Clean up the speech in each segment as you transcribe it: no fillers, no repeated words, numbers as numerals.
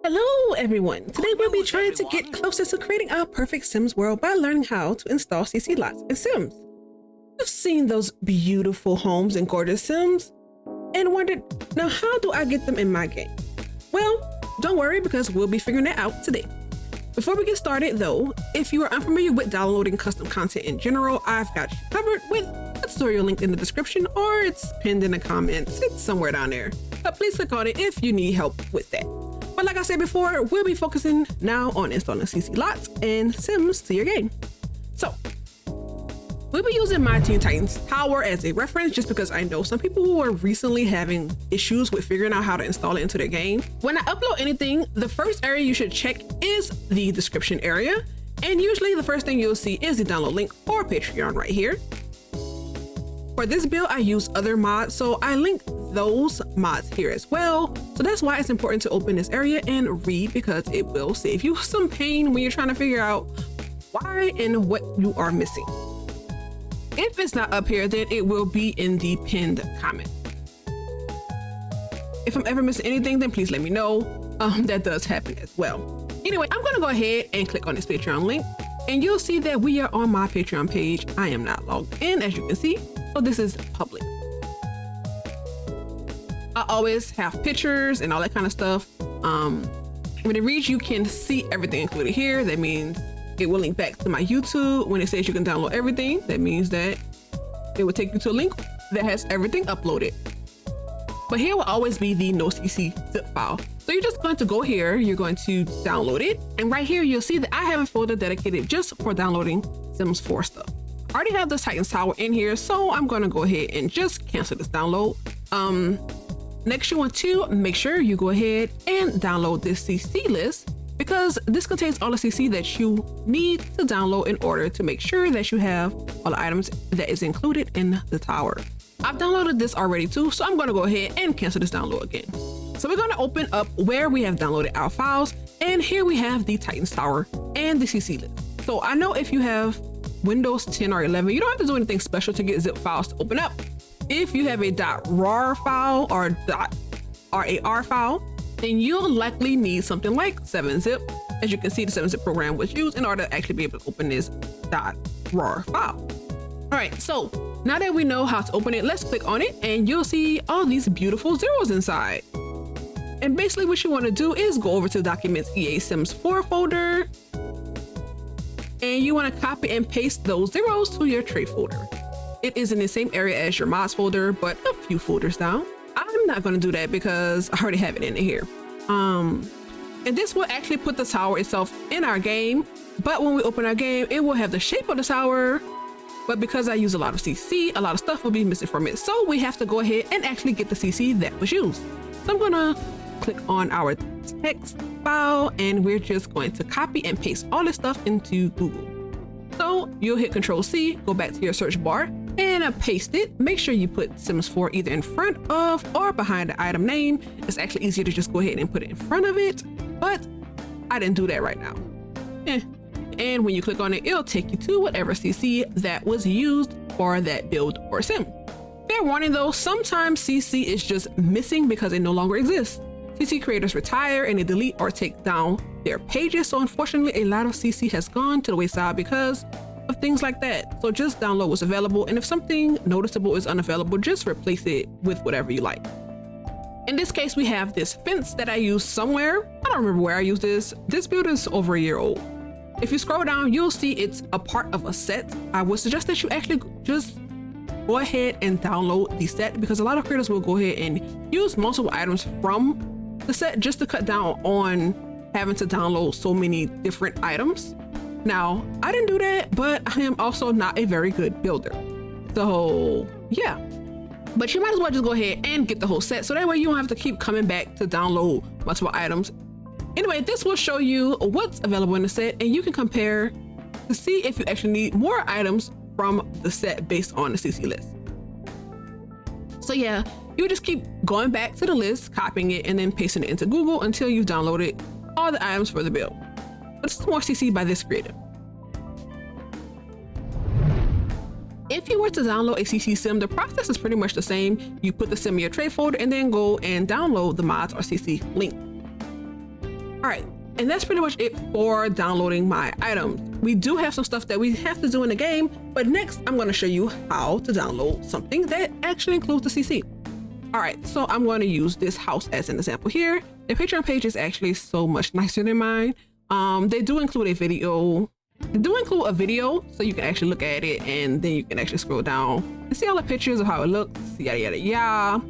Hello everyone! Today we'll be trying to get closer to creating our perfect Sims world by learning how to install CC lots in Sims. You've seen those beautiful homes and gorgeous Sims and wondered, now how do I get them in my game? Well, don't worry because we'll be figuring that out today. Before we get started though, if you are unfamiliar with downloading custom content in general, I've got you covered with a tutorial linked in the description or it's pinned in the comments. It's somewhere down there. But please click on it if you need help with that. But like I said before, we'll be focusing now on installing CC lots and Sims to your game. So, we'll be using my Teen Titans Tower as a reference just because I know some people who are recently having issues with figuring out how to install it into their game. When I upload anything, the first area you should check is the description area. And usually the first thing you'll see is the download link for Patreon right here. For this build, I use other mods, so I link those mods here as well. So that's why it's important to open this area and read, because it will save you some pain when you're trying to figure out why and what you are missing. If it's not up here, then it will be in the pinned comment. If I'm ever missing anything, then please let me know. That does happen as well. Anyway, I'm gonna go ahead and click on this Patreon link and you'll see that we are on my Patreon page. I am not logged in, as you can see. So this is public. I always have pictures and all that kind of stuff. When it reads, you can see everything included here. That means it will link back to my YouTube. When it says you can download everything, that means that it will take you to a link that has everything uploaded. But here will always be the NoCC zip file. So you're just going to go here, you're going to download it. And right here, you'll see that I have a folder dedicated just for downloading Sims 4 stuff. I already have this Titans Tower in here, so I'm going to go ahead and just cancel this download. Next, you want to make sure you go ahead and download this CC list, because this contains all the CC that you need to download in order to make sure that you have all the items that is included in the tower. I've downloaded this already too, so I'm going to go ahead and cancel this download again. So we're going to open up where we have downloaded our files, and here we have the Titans Tower and the CC list. So I know if you have Windows 10 or 11, you don't have to do anything special to get zip files to open up. If you have a .rar file or .rar file, then you'll likely need something like 7-zip. As you can see, the 7-zip program was used in order to actually be able to open this .rar file. All right, so now that we know how to open it, let's click on it and you'll see all these beautiful zeros inside. And basically what you want to do is go over to Documents EA Sims 4 folder, and you want to copy and paste those zeros to your tray folder. It is in the same area as your mods folder, but a few folders down. I'm not going to do that because I already have it in here. And this will actually put the tower itself in our game, but when we open our game, it will have the shape of the tower. But because I use a lot of CC, a lot of stuff will be missing from it. So we have to go ahead and actually get the CC that was used. So I'm gonna click on our text file and we're just going to copy and paste all this stuff into Google. So you'll hit Control-C, go back to your search bar and paste it. Make sure you put Sims 4 either in front of or behind the item name. It's actually easier to just go ahead and put it in front of it, but I didn't do that right now. And when you click on it, it'll take you to whatever CC that was used for that build or sim. Fair warning though, sometimes CC is just missing because it no longer exists. CC creators retire and they delete or take down their pages. So unfortunately, a lot of CC has gone to the wayside because of things like that. So just download what's available. And if something noticeable is unavailable, just replace it with whatever you like. In this case, we have this fence that I used somewhere. I don't remember where I used this. This build is over a year old. If you scroll down, you'll see it's a part of a set. I would suggest that you actually just go ahead and download the set, because a lot of creators will go ahead and use multiple items from the set just to cut down on having to download so many different items. Now, I didn't do that, but I am also not a very good builder. So yeah, but you might as well just go ahead and get the whole set. So that way you don't have to keep coming back to download multiple items. Anyway, this will show you what's available in the set and you can compare to see if you actually need more items from the set based on the CC list. So yeah, you just keep going back to the list, copying it and then pasting it into Google until you've downloaded all the items for the build. But this is more CC by this creator. If you were to download a CC sim, the process is pretty much the same. You put the sim in your tray folder and then go and download the mods or CC link. All right, and that's pretty much it for downloading my items. We do have some stuff that we have to do in the game, but next I'm going to show you how to download something that actually includes the CC. All right, so I'm going to use this house as an example here. The Patreon page is actually so much nicer than mine. They do include a video. They do include a video, so you can actually look at it, and then you can actually scroll down and see all the pictures of how it looks, yada yada yada.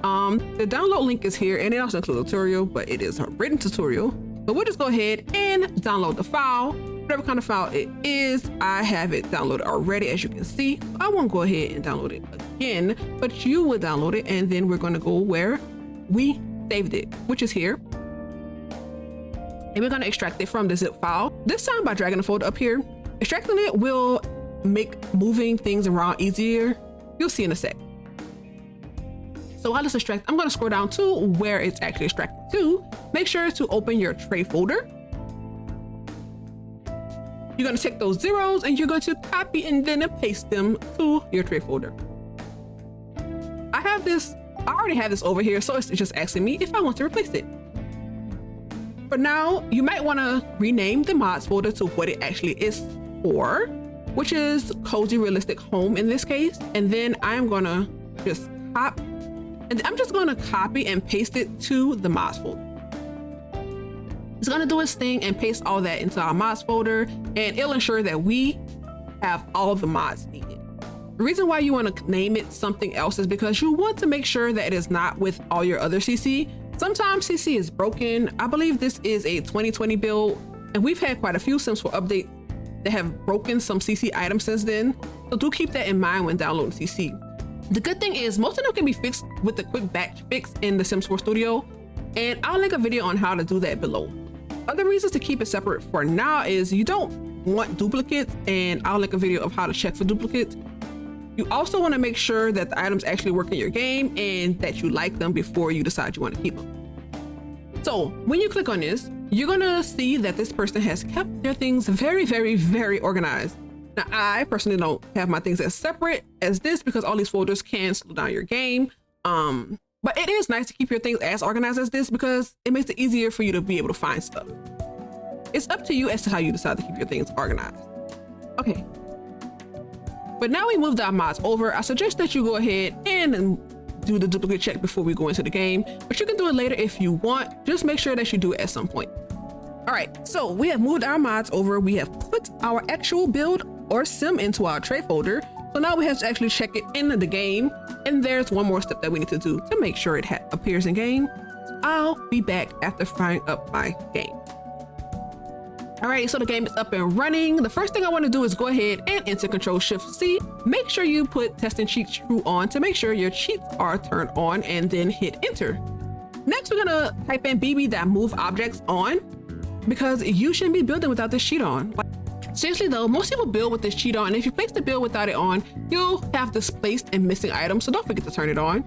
The download link is here, and it also includes a tutorial, but it is a written tutorial. So we'll just go ahead and download the file, whatever kind of file it is. I have it downloaded already, as you can see. I won't go ahead and download it again, but you will download it, and then we're going to go where we saved it, which is here. And we're going to extract it from the zip file, this time by dragging the folder up here. Extracting it will make moving things around easier. You'll see in a sec. So while it's extract, I'm going to scroll down to where it's actually extracted to. Make sure to open your tray folder. You're going to take those zeros and you're going to copy and then paste them to your tray folder. I already have this over here, so it's just asking me if I want to replace it. For now, you might want to rename the mods folder to what it actually is for, which is Cozy Realistic Home in this case. And then I'm going to just copy and paste it to the mods folder. It's going to do its thing and paste all that into our mods folder, and it'll ensure that we have all the mods needed. The reason why you want to name it something else is because you want to make sure that it is not with all your other CC. Sometimes CC is broken. I believe this is a 2020 build, and we've had quite a few Sims 4 updates that have broken some CC items since then. So do keep that in mind when downloading CC. The good thing is most of them can be fixed with the quick batch fix in the Sims 4 Studio, and I'll link a video on how to do that below. Other reasons to keep it separate for now is you don't want duplicates, and I'll link a video of how to check for duplicates. You also want to make sure that the items actually work in your game and that you like them before you decide you want to keep them. So when you click on this, you're going to see that this person has kept their things very, very, very organized. Now, I personally don't have my things as separate as this because all these folders can slow down your game. But it is nice to keep your things as organized as this because it makes it easier for you to be able to find stuff. It's up to you as to how you decide to keep your things organized. Okay. But now we moved our mods over. I suggest that you go ahead and do the duplicate check before we go into the game, but you can do it later if you want. Just make sure that you do it at some point. All right, so we have moved our mods over. We have put our actual build or sim into our tray folder. So now we have to actually check it in the game. And there's one more step that we need to do to make sure it appears in game. So I'll be back after firing up my game. All right, so the game is up and running. The first thing I want to do is go ahead and enter Control-Shift-C. Make sure you put testing cheats true on to make sure your cheats are turned on, and then hit enter. Next, we're gonna type in bb.move objects on because you shouldn't be building without this cheat on. Seriously though, most people build with this cheat on, and if you place the build without it on, you'll have displaced and missing items, so don't forget to turn it on.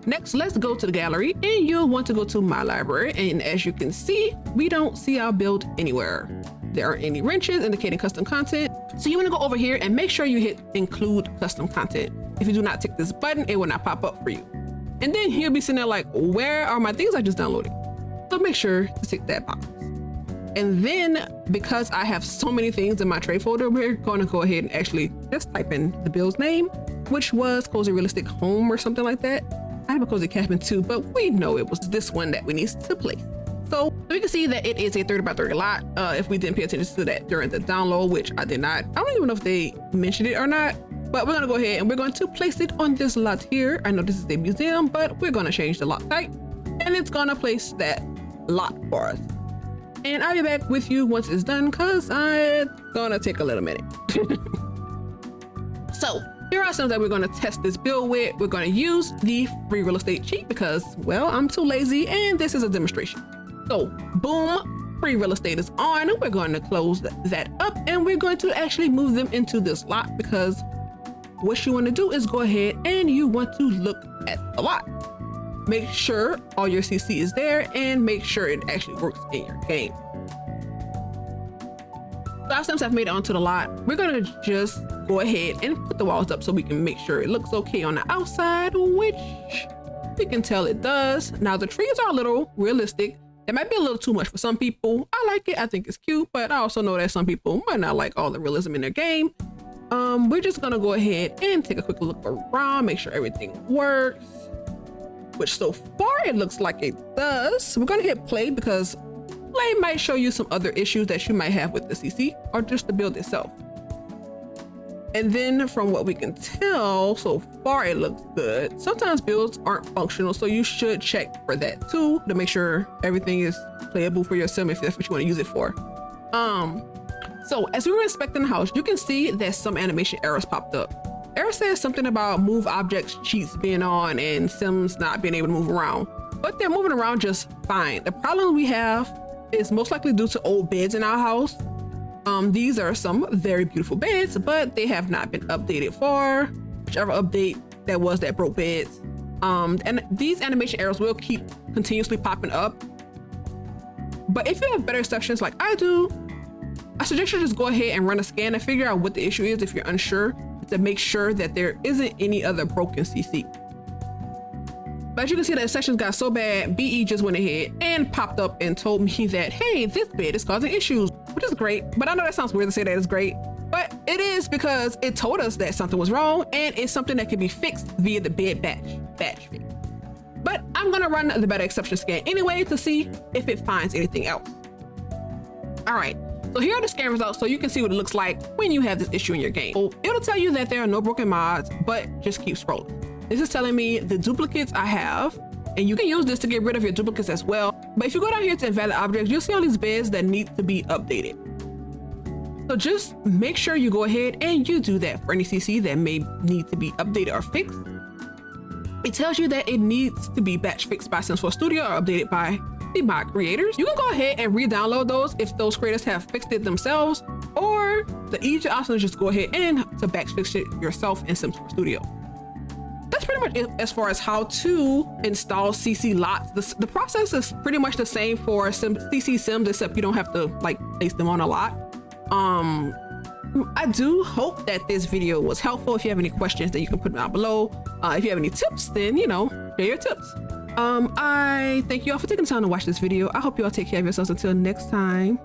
Next, let's go to the gallery, and you'll want to go to my library, and as you can see, we don't see our build anywhere. There aren't any wrenches indicating custom content, so you want to go over here and make sure you hit include custom content. If you do not tick this button, it will not pop up for you. And then you'll be sitting there like, where are my things I just downloaded? So make sure to tick that box. And then because I have so many things in my tray folder, we're going to go ahead and actually just type in the build's name, which was Cozy Realistic Home or something like that. I have a Cozy Cabin too, but we know it was this one that we need to place. So we can see that it is a 30 by 30 lot. If we didn't pay attention to that during the download, which I did not, I don't even know if they mentioned it or not, but we're gonna go ahead and we're going to place it on this lot here. I know this is a museum, but we're gonna change the lot type, and it's gonna place that lot for us. And I'll be back with you once it's done because it's gonna take a little minute. So here are some that we're gonna test this build with. We're gonna use the free real estate cheat because, well, I'm too lazy and this is a demonstration. So boom, free real estate is on. We're going to close that up, and we're going to actually move them into this lot because what you want to do is go ahead and you want to look at the lot. Make sure all your CC is there and make sure it actually works in your game. So since I've made it onto the lot, we're gonna just go ahead and put the walls up so we can make sure it looks okay on the outside, which we can tell it does. Now the trees are a little realistic. That might be a little too much for some people. I like it. I think it's cute, but I also know that some people might not like all the realism in their game. We're just gonna go ahead and take a quick look around, make sure everything works, which so far it looks like it does. We're gonna hit play because play might show you some other issues that you might have with the CC or just the build itself. And then from what we can tell, so far it looks good. Sometimes builds aren't functional, so you should check for that too to make sure everything is playable for your sim if that's what you want to use it for. So as we were inspecting the house, you can see that some animation errors popped up. Error says something about move objects cheats being on and sims not being able to move around, but they're moving around just fine. The problem we have is most likely due to old beds in our house. These are some very beautiful beds, but they have not been updated for whichever update that was that broke beds. And these animation errors will keep continuously popping up. But if you have better exceptions like I do, I suggest you just go ahead and run a scan and figure out what the issue is if you're unsure, to make sure that there isn't any other broken CC. But as you can see, the sessions got so bad, BE just went ahead and popped up and told me that, hey, this bed is causing issues, which is great. But I know that sounds weird to say that it's great, but it is because it told us that something was wrong and it's something that can be fixed via the bed batch fix. But I'm gonna run the better exception scan anyway to see if it finds anything else. All right, so here are the scan results so you can see what it looks like when you have this issue in your game. So it'll tell you that there are no broken mods, but just keep scrolling. This is telling me the duplicates I have, and you can use this to get rid of your duplicates as well. But if you go down here to invalid objects, you'll see all these beds that need to be updated. So just make sure you go ahead and you do that for any CC that may need to be updated or fixed. It tells you that it needs to be batch fixed by Sims 4 Studio or updated by the mod creators. You can go ahead and re-download those if those creators have fixed it themselves, or the easier option is just go ahead and to batch fix it yourself in Sims 4 Studio. That's pretty much it as far as how to install CC lots. The process is pretty much the same for CC Sims, except you don't have to like place them on a lot. I do hope that this video was helpful. If you have any questions, then you can put them down below. If you have any tips, then share your tips. I thank you all for taking the time to watch this video. I hope you all take care of yourselves until next time.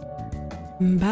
Bye.